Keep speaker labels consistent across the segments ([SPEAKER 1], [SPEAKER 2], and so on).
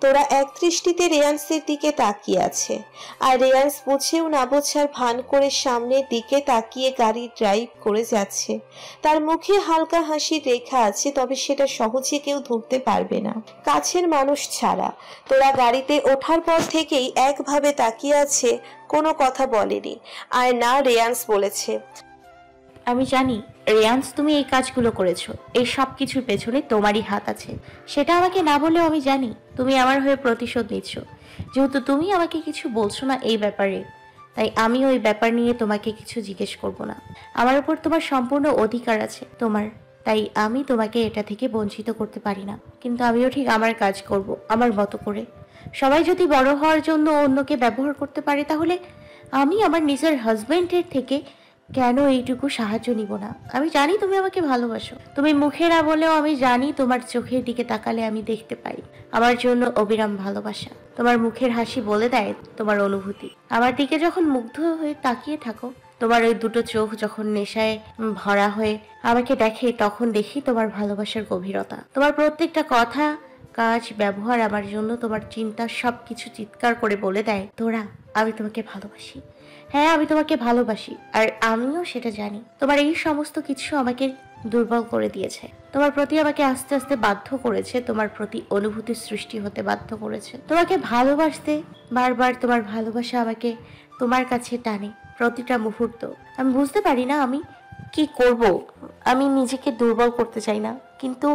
[SPEAKER 1] তোরা এক দৃষ্টিতে রেয়ান্সের দিকে তাকিয়ে আছে, আর রেয়ান্স বুঝেও না বোঝার ভান করে সামনের দিকে তাকিয়ে গাড়ি ড্রাইভ করে যাচ্ছে। তার মুখে হালকা হাসির রেখা আছে, তবে সেটা সহজে কেউ ধরতে পারবে না কাছের মানুষ ছাড়া। তোরা গাড়িতে ওঠার পর থেকেই একভাবে তাকিয়ে আছে, কোনো কথা বলেনি। আর না রেয়ান্স বলেছে,
[SPEAKER 2] আমি জানি রেয়ান্স তুমি এই কাজগুলো করেছো, এই সব কিছুর পেছনে তোমারই হাত আছে। সেটা আমাকে না বলেও আমি জানি তুমি আমার হয়ে প্রতিশোধ নিচ্ছ। যেহেতু তুমি আমাকে কিছু বলছো না এই ব্যাপারে, তাই আমি ওই ব্যাপার নিয়ে তোমাকে কিছু জিজ্ঞেস করব না। আমার উপর তোমার সম্পূর্ণ অধিকার আছে তোমার, তাই আমি তোমাকে এটা থেকে বঞ্চিত করতে পারি না। কিন্তু আমিও ঠিক আমার কাজ করব আমার মতো করে। সবাই যদি বড় হওয়ার জন্য অন্যকে ব্যবহার করতে পারে, তাহলে আমি আমার নিজের হাজবেন্ডের থেকে কেন এইটুকু সাহায্য নিব না? আমি জানি তুমি আমাকে ভালোবাসো, তুমি মুখে না বলেও আমি জানি তোমার চোখের দিকে তাকালে আমি দেখতে পাই আমার জন্য অবিরাম ভালোবাসা। তোমার মুখের হাসি বলে দেয় তোমার অনুভূতি। আমার দিকে যখন মুগ্ধ হয়ে তাকিয়ে থাকো, তোমার ওই দুটো চোখ যখন নেশায় ভরা হয়ে আমাকে দেখে, তখন দেখি তোমার ভালোবাসার গভীরতা। তোমার প্রত্যেকটা কথা, কাজ, ব্যবহার আমার জন্য তোমার চিন্তা সবকিছু চিৎকার করে বলে দেয়, তোরা আমি তোমাকে ভালোবাসি। হ্যাঁ, আমি তোমাকে ভালোবাসি, আর আমিও সেটা জানি। তোমার এই সমস্ত কিছু আমাকে দুর্বল করে দিয়েছে, তোমার প্রতি আমাকে আস্তে আস্তে বাধ্য করেছে, তোমার প্রতি অনুভূতির সৃষ্টি হতে বাধ্য করেছে, তোমাকে ভালোবাসতে। বারবার তোমার ভালোবাসা আমাকে তোমার কাছে টানে প্রতিটা মুহূর্ত। আমি বুঝতে পারি না আমি কি করব। আমি নিজেকে দুর্বল করতে চাই না, কিন্তু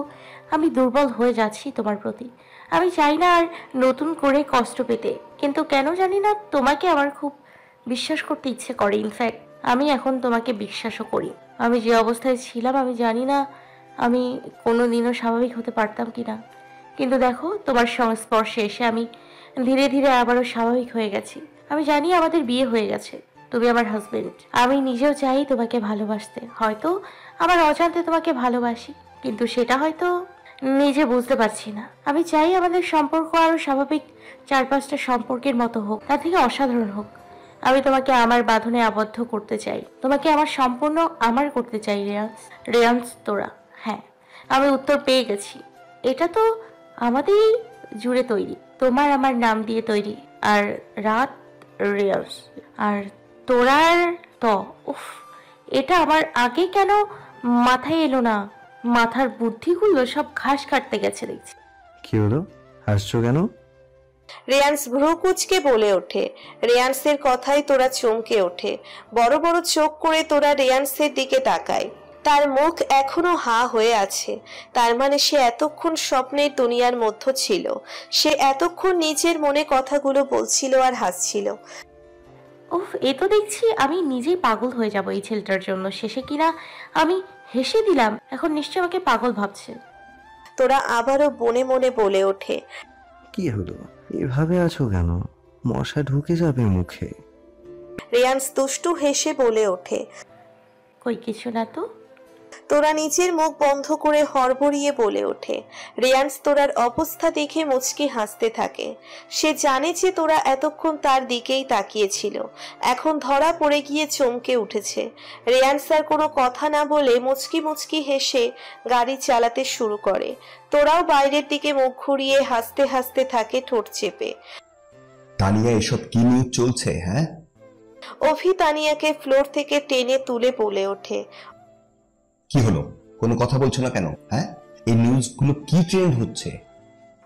[SPEAKER 2] আমি দুর্বল হয়ে যাচ্ছি তোমার প্রতি। আমি চাই না আর নতুন করে কষ্ট পেতে, কিন্তু কেন জানি না তোমাকে আমার খুব বিশ্বাস করতে ইচ্ছে করে। ইনফ্যাক্ট আমি এখন তোমাকে বিশ্বাসও করি। আমি যে অবস্থায় ছিলাম আমি জানি না আমি কোনোদিনও স্বাভাবিক হতে পারতাম কিনা, কিন্তু দেখো তোমার সংস্পর্শে এসে আমি ধীরে ধীরে আবারও স্বাভাবিক হয়ে গেছি। আমি জানি আমাদের বিয়ে হয়ে গেছে, তুমি আমার হাজবেন্ড। আমি নিজেও চাই তোমাকে ভালোবাসতে। হয়তো আমার অজান্তে তোমাকে ভালোবাসি, কিন্তু সেটা হয়তো নিজে বুঝতে পারছি না। আমি চাই আমাদের সম্পর্ক আরো স্বাভাবিক 4-5টা সম্পর্কের মতো হোক, তার থেকে অসাধারণ হোক। আমি তোমাকে আমার বাঁধনে আবদ্ধ করতে চাই, তোমাকে আমার সম্পূর্ণ আমার করতে চাই রেয়ান্স। রেয়ান্স তোরা, হ্যাঁ আমি উত্তর পেয়ে গেছি। এটা তো আমাদেরই জুড়ে তৈরি, তোমার আমার নাম দিয়ে তৈরি। আর রাত রেয়ান্স, আর তোরার ত। উফ, এটা আমার আগে কেন মাথায় এলো না? মাথার বুদ্ধিগুলো সব ঘাস কাটতে গেছে দেখছি।
[SPEAKER 3] কি হলো, হাসছো কেন?
[SPEAKER 1] রেয়ান্স ভ্রু কুঁচকে বলে ওঠে। রেয়ান্সের কথায় তোরা চমকে ওঠে। বড় বড় চোখ করে তোরা রেয়ান্সের দিকে তাকায়। তার মুখ এখনো হা হয়ে আছে। তার মানে সে এতক্ষণ স্বপ্নের দুনিয়ার মধ্যে ছিল। সে এতক্ষণ নিজের মনে কথাগুলো বলছিল আর হাসছিল।
[SPEAKER 2] উফ, এ তো দেখছি আমি নিজেই পাগল হয়ে যাব এই ছেলেটার জন্য। শেষে কিনা আমি হেসে দিলাম, এখন নিশ্চয় আমাকে পাগল ভাবছে।
[SPEAKER 1] তোরা আবারও মনে মনে বলে ওঠে,
[SPEAKER 3] কি হলো, এভাবে আছো কেন? মশা ঢুকে যাবে মুখে।
[SPEAKER 1] রেয়ান্স দুষ্টু হেসে বলে ওঠে,
[SPEAKER 2] কই কিছু না তো।
[SPEAKER 1] তোরা নিজের মুখ বন্ধ করে হড়বড়িয়ে বলে ওঠে। রেয়ান্স তোরার অবস্থা দেখে মুচকি হাসতে থাকে। সে জানে যে তোরা এতক্ষণ তার দিকেই তাকিয়েছিল, এখন ধরা পড়ে গিয়ে চমকে উঠেছে। রেয়ান্স আর কোনো কথা না বলে মুচকি মুচকি হেসে গাড়ি চালাতে শুরু করে। তোরাও বাইরের দিকে মুখ ঘুরিয়ে হাসতে হাসতে থাকে ঠোঁট চেপে।
[SPEAKER 4] তানিয়া, এসব কি নিউজ চলছে? হ্যাঁ,
[SPEAKER 1] অভি তানিয়াকে ফ্লোর থেকে টেনে তুলে বলে ওঠে,
[SPEAKER 4] কি হলো? কোনো কথা বলছো না কেন? হ্যাঁ, এই নিউজগুলো কি ট্রেন্ড হচ্ছে?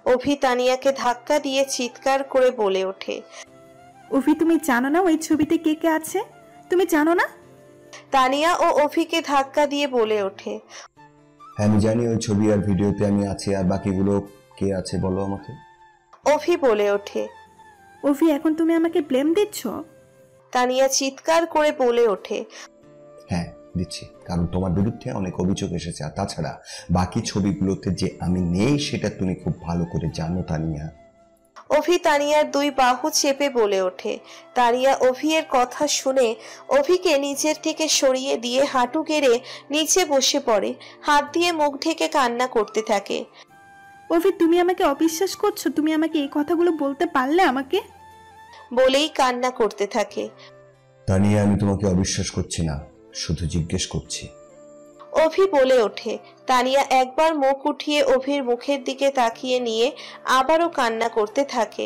[SPEAKER 1] অভি তানিয়াকে ধাক্কা দিয়ে চিৎকার করে বলে ওঠে,
[SPEAKER 5] অভি, তুমি জানো না ওই ছবিতে কে কে আছে? তুমি জানো না?
[SPEAKER 1] তানিয়া ও অভিকে ধাক্কা দিয়ে বলে ওঠে,
[SPEAKER 4] হ্যাঁ আমি জানি, ওই ছবি আর ভিডিওতে আমি আছি, আর বাকিগুলো কে আছে বলো আমাকে।
[SPEAKER 1] অভি বলে ওঠে।
[SPEAKER 5] অভি, এখন তুমি আমাকে ব্লেম দিচ্ছ?
[SPEAKER 1] তানিয়া চিৎকার করে বলে ওঠে,
[SPEAKER 4] হ্যাঁ দিচ্ছি, কারণ তোমার বিরুদ্ধে অনেক অভিযোগ এসেছে, আর তাছাড়া বাকি ছবিগুলোতে যে আমি নেই সেটা তুমি খুব ভালো করে জানো তানিয়া।
[SPEAKER 1] অভি তানিয়ার দুই বাহু চেপে বলে ওঠে। তানিয়া অভির কথা শুনে অভিকে নিচের থেকে সরিয়ে দিয়ে হাঁটু গেড়ে নিচে বসে পড়ে, হাত দিয়ে মুখ ঢেকে কান্না করতে থাকে।
[SPEAKER 5] অভি, তুমি আমাকে অবিশ্বাস করছো? তুমি আমাকে এই কথাগুলো বলতে পারলে আমাকে?
[SPEAKER 1] বলেই কান্না করতে থাকে।
[SPEAKER 4] তানিয়া, আমি তোমাকে অবিশ্বাস করছি না, শুধু জিজ্ঞেস করছি।
[SPEAKER 1] অভি বলে ওঠে। তানিয়া একবার মুখ উঠিয়ে অভির মুখের দিকে তাকিয়ে নিয়ে আবারও কান্না করতে থাকে।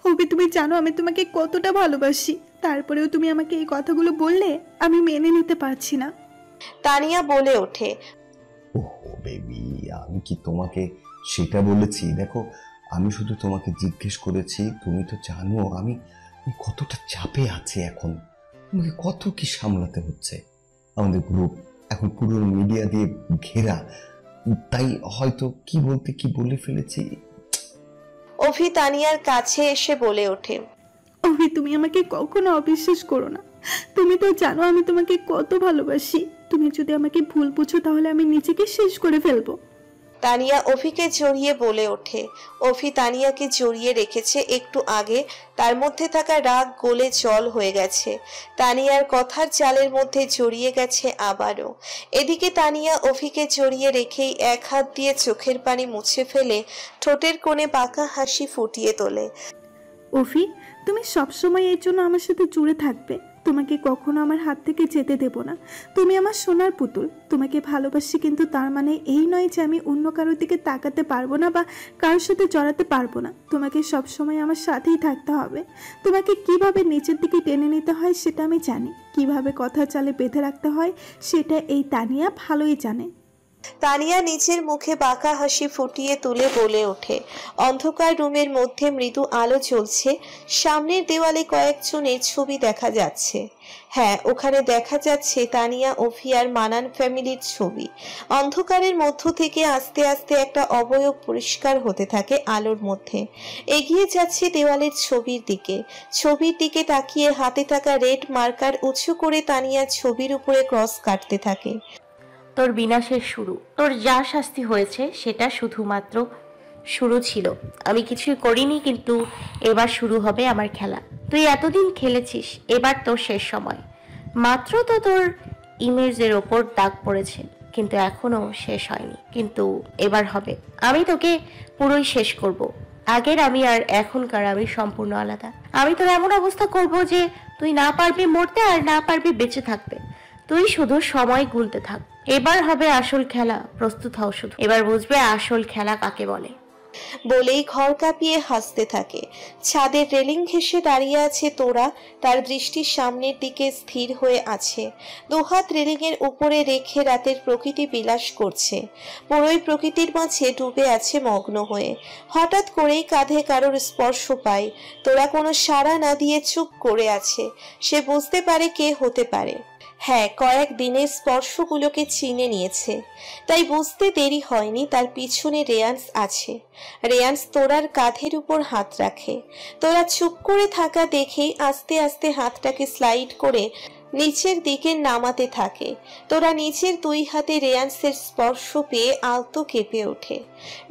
[SPEAKER 5] অভি, তুমি জানো আমি তোমাকে কতটা ভালোবাসি, তারপরেও তুমি আমাকে এই কথাগুলো বললে আমি মেনে নিতে পারছি না।
[SPEAKER 1] তানিয়া বলে ওঠে।
[SPEAKER 4] ওহো বেবি, আমি কি তোমাকে সেটা বলেছি? দেখো, আমি শুধু তোমাকে জিজ্ঞেস করেছি, তুমি তো জানো আমি কতটা চাপে আছি এখন। আমাকে কত কি সামলাতে হচ্ছে। আমাদের গ্রুপ এখন পুরো মিডিয়া দিয়ে ঘেরা, তাই হয়তো কি বলতে কি বলে ফেলেছি।
[SPEAKER 1] অভি তানিয়ার কাছে এসে বলে ওঠে।
[SPEAKER 5] অভি, তুমি আমাকে কখনো অবিশ্বাস করো না। তুমি তো জানো আমি তোমাকে কত ভালোবাসি। তুমি যদি আমাকে ভুল বুঝো তাহলে আমি নিজেকে শেষ করে ফেলবো।
[SPEAKER 1] তানিয়া অভিকে জড়িয়ে বলে ওঠে। অভি তানিয়াকে জড়িয়ে রেখেছে একটু আগে, তার মধ্যে থাকা রাগ গলে জল হয়ে গেছে। তানিয়ার কথার জালের মধ্যে জড়িয়ে গেছে আবারও। এদিকে তানিয়া অভিকে জড়িয়ে রেখেই এক হাত দিয়ে চোখের পানি মুছে ফেলে ঠোঁটের কোণে বাঁকা হাসি ফুটিয়ে তোলে।
[SPEAKER 5] অভি, তুমি সবসময় এর জন্য আমার সাথে জুড়ে থাকবে। তোমাকে কখনো আমার হাত থেকে যেতে দেব না। তুমি আমার সোনার পুতুল। তোমাকে ভালোবাসি, কিন্তু তার মানে এই নয় যে আমি অন্য কারোর দিকে তাকাতে পারবো না বা কারোর সাথে জড়াতে পারবো না। তোমাকে সবসময় আমার সাথেই থাকতে হবে। তোমাকে কিভাবে নিচের দিকে টেনে নিতে হয় সেটা আমি জানি, কিভাবে কথা চালে বেঁধে রাখতে হয় সেটা এই তানিয়া ভালোই জানে।
[SPEAKER 1] তানিয়া নিচের মুখে বাঁকা হাসি ফুটিয়ে তুলে বলে ওঠে। অন্ধকার রুমের মধ্যে মৃদু আলো জ্বলছে। সামনের দেওয়ালে কয়েকজনের ছবি দেখা যাচ্ছে। হ্যাঁ, ওখানে দেখা যাচ্ছে তানিয়া, অভি আর মানান ফ্যামিলির ছবি। অন্ধকারের মধ্য থেকে আস্তে আস্তে একটা অবয়ব পরিষ্কার হতে থাকে আলোর মধ্যে। এগিয়ে যাচ্ছে দেওয়ালের ছবির দিকে। ছবির দিকে তাকিয়ে হাতে থাকা রেড মার্কার উঁচু করে তানিয়া ছবির উপরে ক্রস কাটতে থাকে।
[SPEAKER 2] তোর বিনাশের শুরু। তোর যা শাস্তি হয়েছে সেটা শুধুমাত্র শুরু ছিল। আমি কিছুই করিনি, কিন্তু এবার শুরু হবে আমার খেলা। তুই এতদিন খেলেছিস, এবার তোর শেষ সময়। মাত্র তো তোর ইমেজের ওপর দাগ পড়েছে, কিন্তু এখনো শেষ হয়নি। কিন্তু এবার হবে। আমি তোকে পুরোই শেষ করব। আগের আমি আর এখনকার আমি সম্পূর্ণ আলাদা। আমি তোর এমন অবস্থা করব যে তুই না পারবি মরতে আর না পারবি বেঁচে থাকতে। তুই শুধু সময় গুনতে থাক। এবার হবে আসল খেলা, প্রস্তুত হও শুধু। এবার বুঝবে আসল খেলা কাকে বলে।
[SPEAKER 1] বলেই ঘর কাঁপিয়ে হাসতে থাকে। ছাদের রেলিং ঘেঁষে দাঁড়িয়ে আছে তোরা। তার দৃষ্টি সামনের দিকে স্থির হয়ে আছে। দুহাত রেলিং এর উপরে রেখে রাতের প্রকৃতি বিলাস করছে। পুরোই প্রকৃতির মাঝে ডুবে আছে মগ্ন হয়ে। হঠাৎ করেই কাঁধে কারোর স্পর্শ পায়। তোরা কোনো সাড়া না দিয়ে চুপ করে আছে। সে বুঝতে পারে কে হতে পারে। হ্যাঁ, কয়েক দিনের স্পর্শগুলোকে চিনে নিয়েছে, তাই বুঝতে দেরি হয়নি তার পিছনে রেয়ান্স আছে। রেয়ান্স তোরার কাঁধের উপর হাত রাখে। তোরা চুপ করে থাকা দেখেই আস্তে আস্তে হাতটাকে স্লাইড করে নিচের দিকে নামাতে থাকে। তোরা নিচের দুই হাতে রেয়ান্সের স্পর্শ পেয়ে আলতো কেঁপে ওঠে।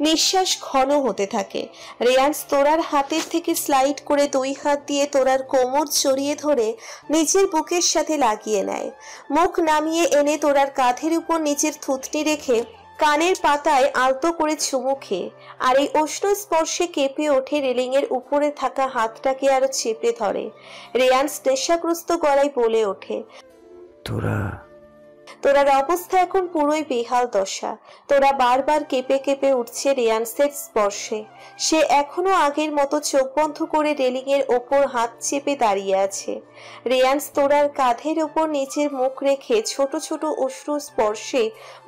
[SPEAKER 1] নিঃশ্বাস ঘন হতে থাকে। রেয়ান্স তোরার হাতের থেকে স্লাইড করে দুই হাত দিয়ে তোরার কোমর জড়িয়ে ধরে নিচের বুকের সাথে লাগিয়ে নেয়। মুখ নামিয়ে এনে তোরার কাঁধের উপর নিচের থুতনি রেখে কানের পাতায় আলতো করে চুমু খেয়ে আর এই উষ্ণ স্পর্শে কেঁপে ওঠে। রেলিং এর উপরে থাকা হাতটাকে আরো চেপে ধরে। রেয়ান্স নেশাগ্রস্ত গলায় বলে ওঠে, তোরার অবস্থা এখন পুরোই বেহাল দশা। তোরা বারবার কেঁপে কেঁপে উঠছে রেয়ান্সের স্পর্শে। সে এখনো আগের মতো চোখ বন্ধ করে রেলিং এর ওপর হাত চেপে দাঁড়িয়ে আছে। রেয়ান্স তোরার কাঁধের ওপর নিচের মুখ রেখে ছোট ছোট উষ্ণ স্পর্শে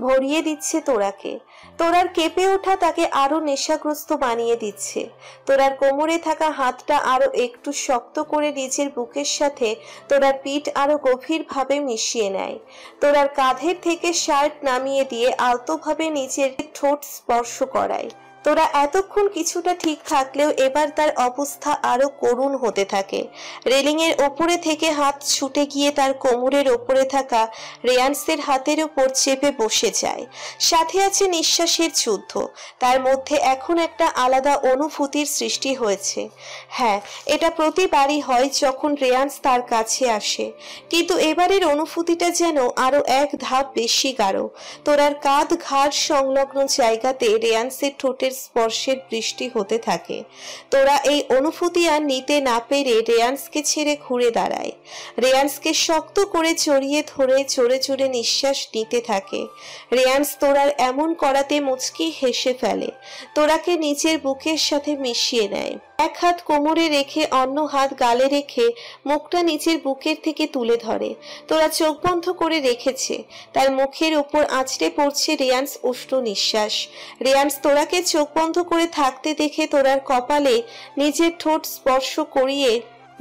[SPEAKER 1] ভরিয়ে দিচ্ছে তোরাকে। তোরার কেঁপে ওঠা তাকে আরো নেশাগ্রস্ত বানিয়ে দিচ্ছে। তোরার কোমরে থাকা হাতটা আরো একটু শক্ত করে নিজের বুকের সাথে তোরার পিঠ আরো গভীরভাবে মিশিয়ে নেয়। তোরার কাঁধের থেকে শার্ট নামিয়ে দিয়ে আলতোভাবে নিচের ঠোঁট স্পর্শ করায়। তোরা এতক্ষণ কিছুটা ঠিক থাকলেও এবার তার অবস্থা আরো করুণ হতে থাকে। রেলিং এর ওপরে থেকে হাত ছুটে গিয়ে তার কোমরের ওপরে থাকা রেয়ান্সের হাতের ওপর চেপে বসে যায়। সাথে আছে নিঃশ্বাসের যুদ্ধ। তার মধ্যে এখন একটা আলাদা অনুভূতির সৃষ্টি হয়েছে। হ্যাঁ, এটা প্রতিবারই হয় যখন রেয়ান্স তার কাছে আসে, কিন্তু এবারের অনুভূতিটা যেন আরো এক ধাপ বেশি গাঢ়। তোরার কাঁধ ঘাড় সংলগ্ন জায়গাতে রেয়ান্সের ঠোঁটের নিজের স্পর্শের বৃষ্টি হতে থাকে। তোরা এই অনুভূতি আর নিতে না পেরে রেয়ান্সকে ছেড়ে ঘুরে দাঁড়ায়। রেয়ান্সকে শক্ত করে জড়িয়ে ধরে জোরে জোরে নিঃশ্বাস নিতে থাকে। রেয়ান্স তোরার এমন করাতে মুচকি হেসে ফেলে। তোরাকে নিজের বুকের সাথে মিশিয়ে নেয়। এক হাত কোমরে রেখে অন্য হাত গালে রেখে মুখটা নিচের বুকের থেকে তুলে ধরে। তোরা চোখ বন্ধ করে রেখেছে। তার মুখের উপর আঁচড়ে পড়ছে রেয়ান্স উষ্ণ নিঃশ্বাস। রেয়ান্স তোরাকে চোখ বন্ধ করে থাকতে দেখে তোরার কপালে নিজের ঠোঁট স্পর্শ করিয়ে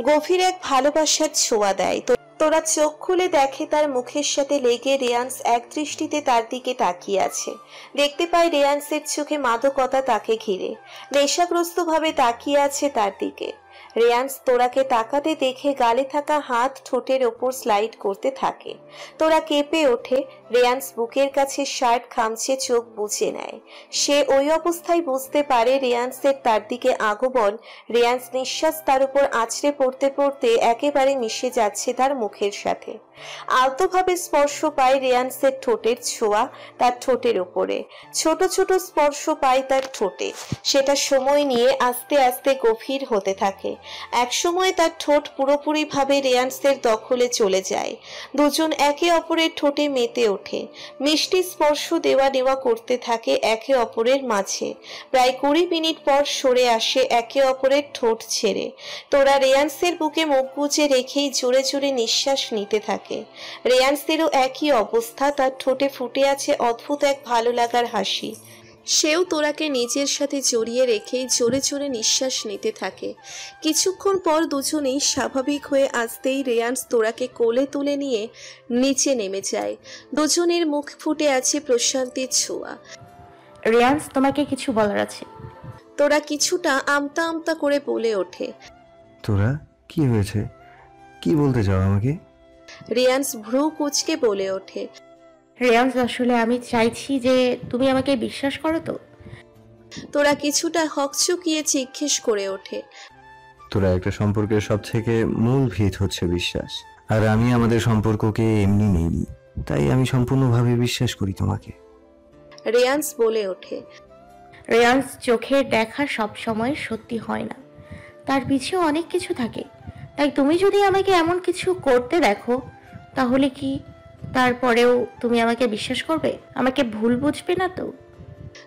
[SPEAKER 1] গভীর এক ভালোবাসার ছোঁয়া দেয়। তোরা চোখ খুলে দেখে তার মুখের সাথে লেগে রেয়ান্স এক দৃষ্টিতে তার দিকে তাকিয়ে আছে। দেখতে পায় রেয়ান্সের চোখে মাদকতা তাকে ঘিরে, নেশাগ্রস্ত ভাবে তাকিয়ে আছে তার দিকে। রেয়ান্স তোরাকে তাকাতে দেখে গালে থাকা হাত ঠোঁটের ওপর স্লাইড করতে থাকে। তোরা কেঁপে ওঠে। রেয়ান্স বুকের কাছে শার্ট খামচে চোখ বুজে নেয়। সে ওই অবস্থায় বুঝতে পারে রেয়ান্সের তার দিকে আগমন। রেয়ান্স নিঃশ্বাস তার উপর আছড়ে পড়তে পড়তে একেবারে মিশে যাচ্ছে তার মুখের সাথে। আলতোভাবে স্পর্শ পায় রেয়ান্সের ঠোঁটের ছোঁয়া তার ঠোঁটের উপরে। ছোট ছোট স্পর্শ পায় তার ঠোঁটে। সেটা সময় নিয়ে আস্তে আস্তে গভীর হতে থাকে। একসময় তার ঠোঁট পুরোপুরি ভাবে রেয়ান্সের দখলে চলে যায়। দুজন একে অপরের ঠোঁটে মেতে ওঠে। মিষ্টি স্পর্শ দেওয়া নেওয়া করতে থাকে একে অপরের মাঝে। প্রায় 20 মিনিট পর সরে আসে একে অপরের ঠোঁট ছেড়ে। তোরা রেয়ান্সের বুকে মুখ গুজে রেখেই জোরে জোরে নিঃশ্বাস নিতে থাকে। রেয়ান্সেরও একই অবস্থা। তার ঠোঁটে ফুটে আছে অদ্ভুত এক ভালো লাগার হাসি। সেও তোরাকে নিজের সাথে জড়িয়ে রেখেই জোরে জোরে নিঃশ্বাস নিতে থাকে। কিছুক্ষণ পর দুজনেই স্বাভাবিক হয়ে আসতেই রেয়ান্স তোরাকে কোলে তুলে নিয়ে নিচে নেমে যায়। দুজনের মুখ ফুটে আছে প্রশান্তির ছোঁয়া।
[SPEAKER 2] রেয়ান্স, তোমাকে কিছু বলার আছে।
[SPEAKER 1] তোরা কিছুটা আমতা আমতা করে বলে ওঠে।
[SPEAKER 3] তোরা কি হয়েছে? কি বলতে চাও আমাকে?
[SPEAKER 1] রেয়ান্স ভ্রু কুঁচকে বলে ওঠে।
[SPEAKER 2] রেয়ান্স, আসলে আমি চাইছি যে তুমি আমাকে বিশ্বাস করো তো।
[SPEAKER 1] তোরা কিছুটা হকচকিয়ে জিজ্ঞেস করে ওঠে।
[SPEAKER 3] তোরা একটা সম্পর্কের সব থেকে মূল ভিত হচ্ছে বিশ্বাস, আর আমি আমাদের সম্পর্ককে এমনি নেইনি, তাই আমি সম্পূর্ণভাবে বিশ্বাস করি তোমাকে।
[SPEAKER 1] রেয়ান্স বলে ওঠে।
[SPEAKER 2] রেয়ান্স, চোখের দেখা সব সময় সত্যি হয় না, তার পিছনে অনেক কিছু থাকে। তাই তুমি যদি আমাকে এমন কিছু করতে দেখো, তাহলে কি তারপরেও তুমি আমাকে বিশ্বাস করবে? আমাকে ভুল বুঝবে না তো?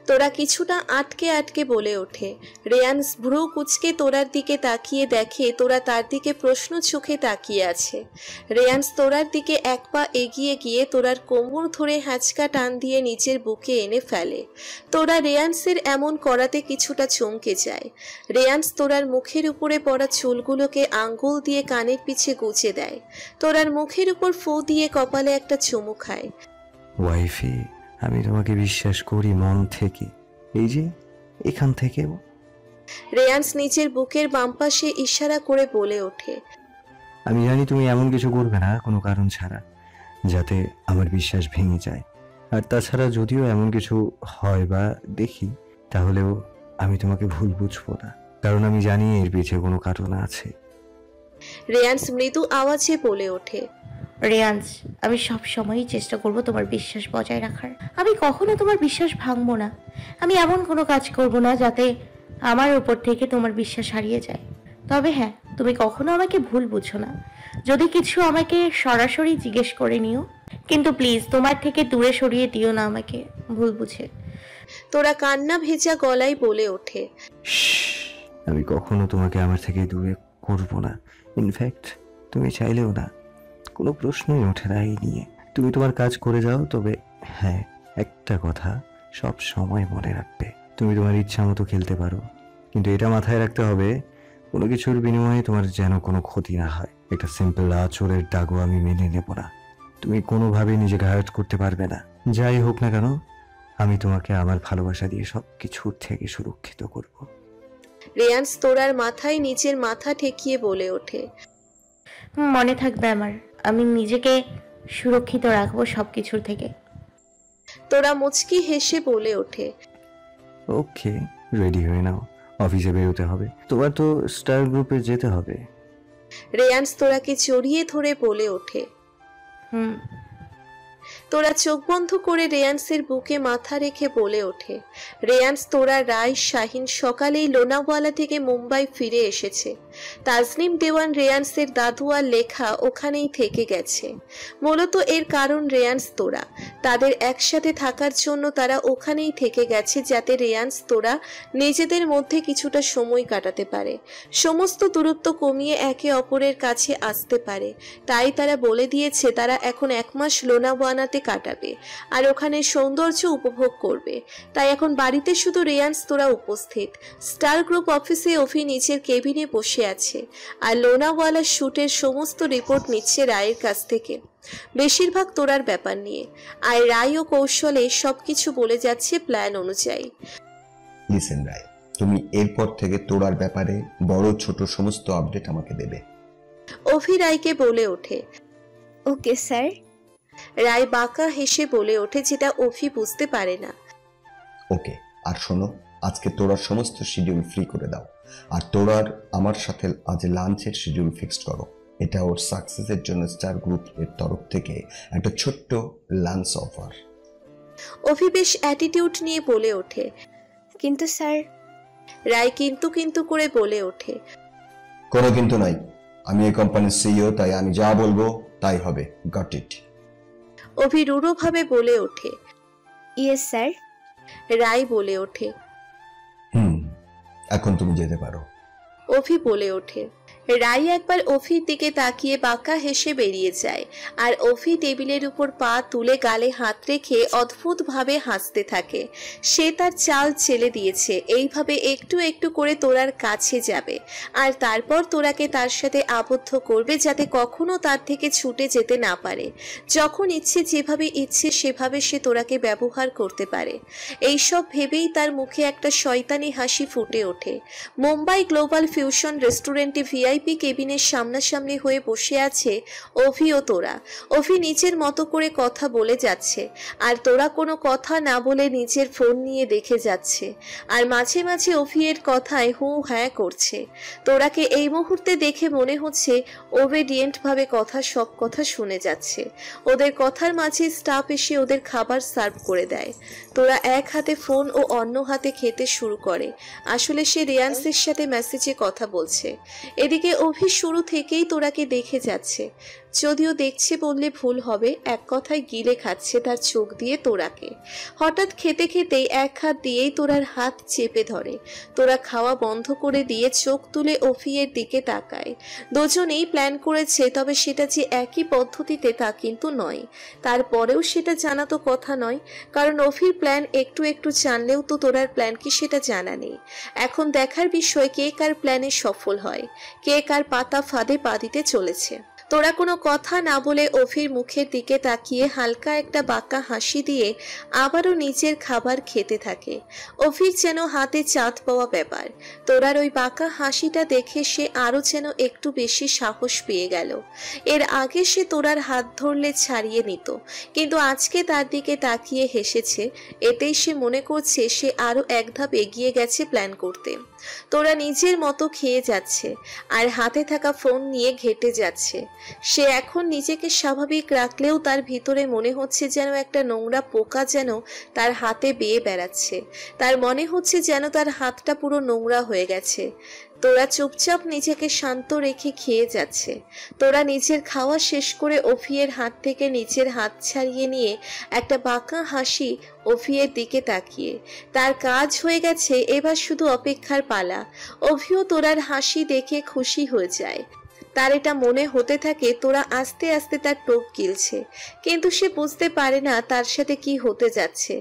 [SPEAKER 1] তোরা কিছুটা আটকে আটকে বলে ওঠে। রেয়ান্স ভ্রু কুচকে তোরার দিকে তাকিয়ে দেখে তোরা তার দিকে প্রশ্ন চোখে তাকিয়ে আছে। রেয়ান্স তোরার দিকে এক পা এগিয়ে গিয়ে তোরার কোমর ধরে হ্যাঁচকা টান দিয়ে নিচের বুকে এনে ফেলে। তোরা রেয়ান্সের এমন করাতে কিছুটা চমকে যায়। রেয়ান্স তোরার মুখের উপরে পড়া চুলগুলোকে আঙ্গুল দিয়ে কানের পিছে গুজে দেয়। তোরার মুখের উপর ফু দিয়ে কপালে একটা চুমু খায়।
[SPEAKER 3] ওয়াইফি, আমি তোমাকে বিশ্বাস করি মন থেকে, এই যে এখান থেকেও।
[SPEAKER 1] রেয়ান্স নিচের বুকের বাম পাশে ইশারা করে বলে ওঠে।
[SPEAKER 3] আমি জানি তুমি এমন কিছু করবে না কোনো কারণ ছাড়া যাতে আমার বিশ্বাস ভেঙে যায়। আর তাছাড়া যদিও এমন কিছু হয় বা দেখি, তাহলেও আমি তোমাকে ভুল বুঝবো না, কারণ আমি জানি এর পিছে কোনো কারণ আছে।
[SPEAKER 1] রেয়ান্স মৃদু আওয়াজে বলে ওঠে।
[SPEAKER 2] রেয়ান্স, আমি সব সময়ই চেষ্টা করব তোমার বিশ্বাস বজায় রাখার। আমি কখনো তোমার বিশ্বাস ভাঙবো না। আমি এমন কোনো কাজ করব না যাতে আমার উপর থেকে তোমার বিশ্বাস হারিয়ে যায়। তবে হ্যাঁ, তুমি কখনো আমাকে ভুল বুঝো না। যদি কিছু আমাকে সরাসরি জিজ্ঞেস করে নিও, কিন্তু প্লিজ তোমার থেকে দূরে সরিয়ে দিও না আমাকে ভুল বুঝে।
[SPEAKER 1] তোরা কান্না ভেজা গলায় বলে ওঠে।
[SPEAKER 3] আমি কখনো তোমাকে আমার থেকে দূরে করব না। ইনফ্যাক্ট তুমি চাইলেও না, কোনো প্রশ্নই ওঠে না এই নিয়ে। তুমি তোমার কাজ করে যাও, তবে হ্যাঁ, একটা কথা সব সময় মনে রাখবে। তুমি তোমার ইচ্ছা মতো খেলতে পারো, কিন্তু এটা মাথায় রাখতে হবে কোনো কিছুর বিনিময়ে তোমার যেন কোনো ক্ষতি না হয়। একটা সিম্পল আচরের দাগও আমি মেনে নেব না। তুমি কোনোভাবেই নিজেকে হার্ট করতে পারবে না। যাই হোক না কেন, আমি তোমাকে আমার ভালোবাসা দিয়ে সব কিছুর থেকে সুরক্ষিত করব।
[SPEAKER 1] রেয়ান্স তোরার মাথায় নিচের মাথা ঠেকিয়ে বলে ওঠে।
[SPEAKER 2] মনে থাকবে আমার, আমি নিজেকে সুরক্ষিত রাখবো সব কিছুর থেকে।
[SPEAKER 1] তোরা মুচকি হেসে বলে ওঠে।
[SPEAKER 3] ওকে, রেডি হয়ে নাও, অফিসে বেরোতে হবে। তোমার তো স্টার গ্রুপে যেতে হবে।
[SPEAKER 1] রেয়ান্স তোরাকে জড়িয়ে ধরে বলে ওঠে। তোরা চোখ বন্ধ করে রেয়ান্সের বুকে মাথা রেখে বলে ওঠে। রেয়ান্স, তোরা, রায়, শাহিন সকালেই লোনাওয়ালা থেকে মুম্বাই ফিরে এসেছে। তাজনিম দেওয়ান রেয়ান্সের দাদু আর লেখা ওখানেই থেকে গেছে। মূলত এর কারণ রেয়ান্স তোরা, তাদের একসাথে থাকার জন্য তারা ওখানেই থেকে গেছে, যাতে রেয়ান্স তোরা নিজেদের মধ্যে কিছুটা সময় কাটাতে পারে, সমস্ত দূরত্ব কমিয়ে একে অপরের কাছে আসতে পারে। তাই তারা বলে দিয়েছে তারা এখন 1 মাস লোনাওয়ালাতে কাটাবে আর ওখানে সৌন্দর্য উপভোগ করবে। তাই এখন বাড়িতে শুধু রেয়ান্স তোরা উপস্থিত। স্টার গ্রুপ অফিসে অফি নিচের কেবিনে বসে আছে আর লোনাওয়ালা শুটের সমস্ত রিপোর্ট নিচ্ছে রায়ের কাছ থেকে, বেশিরভাগ তোরার ব্যাপার নিয়ে। আর রায় ও কৌশলে সবকিছু বলে যাচ্ছে প্ল্যান অনুযায়ী।
[SPEAKER 4] লিসেন রায়, তুমি এরপর থেকে তোরার ব্যাপারে বড় ছোট সমস্ত আপডেট আমাকে দেবে।
[SPEAKER 1] অভি রায়কে বলে ওঠে।
[SPEAKER 6] Okay sir.
[SPEAKER 1] রায় বাঁকা হেসে বলে ওঠে, যেটা অভি বুঝতে পারে না।
[SPEAKER 4] ওকে, আর শোনো, আজকে তোরার সমস্ত শিডিউল ফ্রি করে দাও, আর তোরার আমার সাথে আজ লাঞ্চের শিডিউল ফিক্সড করো। এটা ওর সাকসেসের জন্য স্টার গ্রুপের তরফ থেকে একটা ছোট্ট লাঞ্চ অফার।
[SPEAKER 1] অভি বেশ অ্যাটিটিউড নিয়ে বলে ওঠে।
[SPEAKER 6] কিন্তু স্যার।
[SPEAKER 1] রায় কিন্তু কিন্তু করে বলে ওঠে।
[SPEAKER 4] কোনো কিন্তু নাই, আমি এই কোম্পানির সিইও, তাই আমি যা বলবো তাই হবে। Got it?
[SPEAKER 1] অভি রূঢ়ভাবে বলে ওঠে।
[SPEAKER 6] Yes sir.
[SPEAKER 1] রায় বলে ওঠে।
[SPEAKER 4] এখন তুমি যেতে পারো।
[SPEAKER 1] অভি বলে ওঠে। রাই একবার অভির দিকে তাকিয়ে বাঁকা হেসে বেরিয়ে যায় আর অভি টেবিলের উপর পা তুলে গালে হাত রেখে অদ্ভুতভাবে হাসতে থাকে। সে তার চাল চেলে দিয়েছে, এইভাবে একটু একটু করে তোরার কাছে যাবে আর তারপর তোরাকে তার সাথে আবদ্ধ করবে, যাতে কখনো তার থেকে ছুটে যেতে না পারে। যখন ইচ্ছে যেভাবে ইচ্ছে সেভাবে সে তোরাকে ব্যবহার করতে পারে। এইসব ভেবেই তার মুখে একটা শয়তানি হাসি ফুটে ওঠে। মুম্বাই গ্লোবাল ফিউশন রেস্টুরেন্টে ভিআইপি কেবিনের সামনাসামনি হয়ে বসে আছে অভি ও তোরা। অভি নিজের মতো করে কথা বলে যাচ্ছে আর তোরা কোনো কথা না বলে নিজের ফোন নিয়ে দেখে যাচ্ছে আর মাঝে মাঝে অভি এর কথায় হু হ্যাঁ করছে। তোরাকে এই মুহূর্তে দেখে মনে হচ্ছে ওবেডিয়েন্ট ভাবে সব কথা শুনে যাচ্ছে। ওদের কথার মাঝে স্টাফ এসে ওদের খাবার সার্ভ করে দেয়। তোরা এক হাতে ফোন ও অন্য হাতে খেতে শুরু করে। আসলে সে রেয়ান্সের সাথে মেসেজে কথা বলছে। এদিকে অভি শুরু থেকেই তোরাকে দেখে যাচ্ছে, যদিও দেখছে বললে ভুল হবে, এক কথায় গিলে খাচ্ছে তার চোখ দিয়ে তোরাকে। হঠাৎ খেতে খেতেই এক হাত দিয়েই তোরার হাত চেপে ধরে। তোরা খাওয়া বন্ধ করে দিয়ে চোখ তুলে অভির দিকে তাকায়। দুজনেই প্ল্যান করেছে, তবে সেটা যে একই পদ্ধতিতে তা কিন্তু নয়। তারপরেও সেটা জানা তো কথা নয়, কারণ অভির প্ল্যান একটু একটু জানলেও তো তোরার প্ল্যান কি সেটা জানা নেই। এখন দেখার বিষয় কে কার প্ল্যানে সফল হয়, কে কার পাতা ফাঁদে পা দিতে চলেছে। তোরা কোনো কথা না বলে অভির মুখের দিকে তাকিয়ে হালকা একটা বাঁকা হাসি দিয়ে আবারও নিজের খাবার খেতে থাকে। অভির যেন হাতে চাঁদ পাওয়া ব্যাপার। তোরার ওই বাঁকা হাসিটা দেখে সে আরো যেন একটু বেশি সাহস পেয়ে গেল। এর আগে সে তোরার হাত ধরলে ছাড়িয়ে নিত, কিন্তু আজকে তার দিকে তাকিয়ে হেসেছে। এতেই সে মনে করছে সে আরো এক ধাপ এগিয়ে গেছে প্ল্যান করতে। তোরা নিজের মতো খেয়ে যাচ্ছে আর হাতে থাকা ফোন নিয়ে ঘেঁটে যাচ্ছে। সে এখন নিজেকে স্বাভাবিক রাখলেও তার ভিতরে মনে হচ্ছে যেন একটা নোংরা পোকা যেন তার হাতে বেয়ে বেড়াচ্ছে। তার মনে হচ্ছে যেন তার হাতটা পুরো নোংরা হয়ে গেছে। তোরা চুপচাপ নিজেকে শান্ত রেখে খেয়ে যাচ্ছে। তোরা নিজের খাওয়া শেষ করে অভিয়ের হাত থেকে নিজের হাত ছাড়িয়ে নিয়ে একটা বাঁকা হাসি অভিয়ের দিকে তাকিয়ে। তার কাজ হয়ে গেছে, এবার শুধু অপেক্ষার পালা। অভিও তোরার হাসি দেখে খুশি হয়ে যায়। তার এটা মনে হতে থাকে তোরা আস্তে আস্তে তার টোপ গিলছে, কিন্তু সে বুঝতে পারে না তার সাথে কি হতে যাচ্ছে।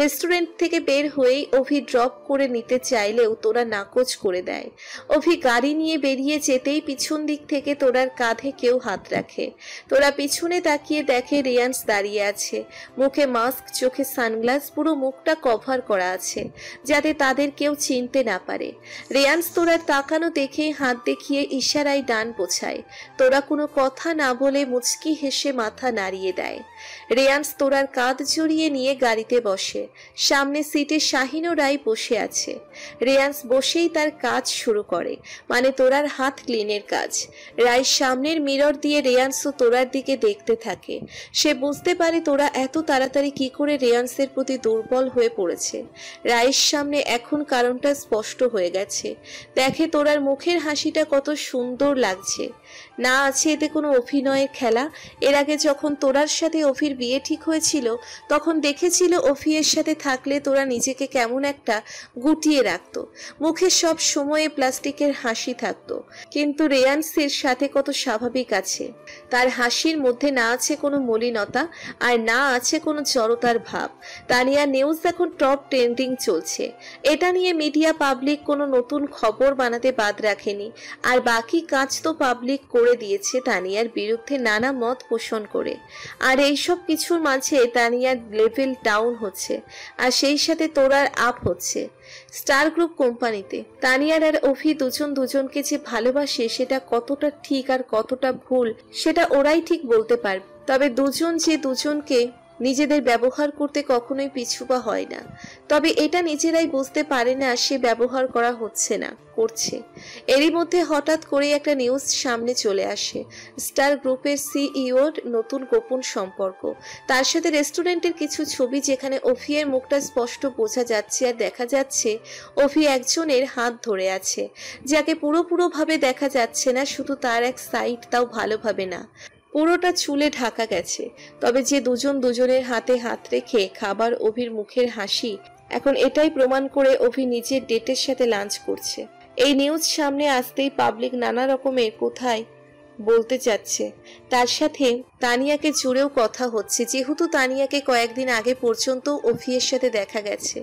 [SPEAKER 1] রেস্টুরেন্ট থেকে বের হয়েই অভি ড্রপ করে নিতে চাইলেও তোরা নাকচ করে দেয়। অভি গাড়ি নিয়ে বেরিয়ে যেতেই পিছন দিক থেকে তোরার কাঁধে কেউ হাত রাখে। তোরা পিছনে তাকিয়ে দেখে রিয়ান্স দাঁড়িয়ে আছে, মুখে মাস্ক, চোখে সানগ্লাস, পুরো মুখটা কভার করা আছে যাতে তাদের কেউ চিনতে না পারে। রিয়ান্স তোরার তাকানো দেখে হাত দেখিয়ে ইশারায় ডান বোঝায়। পৌঁছায়। তোরা কোনো কথা না বলে মুচকি হেসে মাথা নাড়িয়ে দেয়। রেয়ান্স তোরার কাঁধ জড়িয়ে নিয়ে গাড়িতে বসে। সামনে সিটে শাহিন ও রায় বসে আছে। রেয়ান্স বসেই তার কাজ শুরু করে, মানে তোরার হাত ক্লিনের কাজ। রায় সামনের মিরর দিয়ে রেয়ান্স ও তোরার দিকে দেখতে থাকে। সে বুঝতে পারে তোরা এত তাড়াতাড়ি কি করে রেয়ান্সের প্রতি দুর্বল হয়ে পড়েছে। রায়ের সামনে এখন কারণটা স্পষ্ট হয়ে গেছে। দেখে তোরার মুখের হাসিটা কত সুন্দর লাগছে। না আছে এতে কোনো অভিনয়ের খেলা। এর আগে যখন তোরার সাথে অফির বিয়ে ঠিক হয়েছিল তখন দেখেছিল অফিয়ের সাথে থাকলে তোরা নিজেকে কেমন একটা গুটিয়ে রাখতো, মুখে সব সময়ে প্লাস্টিকের হাসি থাকতো। কিন্তু রেয়ান্সের সাথে কত স্বাভাবিক আছে। তার হাসির মধ্যে না আছে কোনো মলিনতা আর না আছে কোনো জড়তার ভাব। তানিয়া নিউজ এখন টপ ট্রেন্ডিং চলছে। এটা নিয়ে মিডিয়া পাবলিক কোনো নতুন খবর বানাতে বাদ রাখেনি। আর বাকি কাজ তো পাবলিক করে দিয়েছে তানিয়ার বিরুদ্ধে নানা মত পোষণ করে। আর এইসব কিছুর মাঝে তানিয়ার লেভেল ডাউন হচ্ছে আর সেই সাথে তোরার আপ হচ্ছে। স্টার গ্রুপ কোম্পানিতে তানিয়ার আর অভি দুজনকে যে ভালোবাসে সেটা কতটা ঠিক আর কতটা ভুল সেটা ওরাই ঠিক বলতে পারবে। তবে দুজন যে দুজনকে নিজেদের ব্যবহার করতে কখনোই পিছুপা হয় না। তবে এটা নিজেরাই বুঝতে পারে না সে ব্যবহার করা হচ্ছে না, করছে। এরই মধ্যে হঠাৎ করে একটা নিউজ সামনে চলে আসে। স্টার গ্রুপের সিইওর নতুন গোপন সম্পর্ক, তার সাথে রেস্টুরেন্টের কিছু ছবি যেখানে অফিয়ের মুখটা স্পষ্ট বোঝা যাচ্ছে আর দেখা যাচ্ছে অফি একজনের হাত ধরে আছে, যাকে পুরোভাবে দেখা যাচ্ছে না, শুধু তার এক সাইড, তাও ভালোভাবে না, পুরোটা চুলে ঢাকা গেছে। তবে যে দুজনের হাতে হাত রেখে খাবার অভির মুখের হাসি, এখন এটাই প্রমাণ করে অভি নিজের ডেটের সাথে লাঞ্চ করছে। এই নিউজ সামনে আসতেই পাবলিক নানা রকমের কোথায় বলতে চাচ্ছে। তার সাথে তানিয়াকে জুড়েও কথা হচ্ছে, যেহেতু তানিয়াকে কয়েকদিন আগে পর্যন্ত অভির সাথে দেখা গেছে।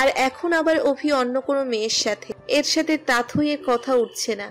[SPEAKER 1] আর এখন আবার অভি অন্য কোনো মেয়ের সাথে, এর সাথে তাথইয়ের কথা উঠছে না।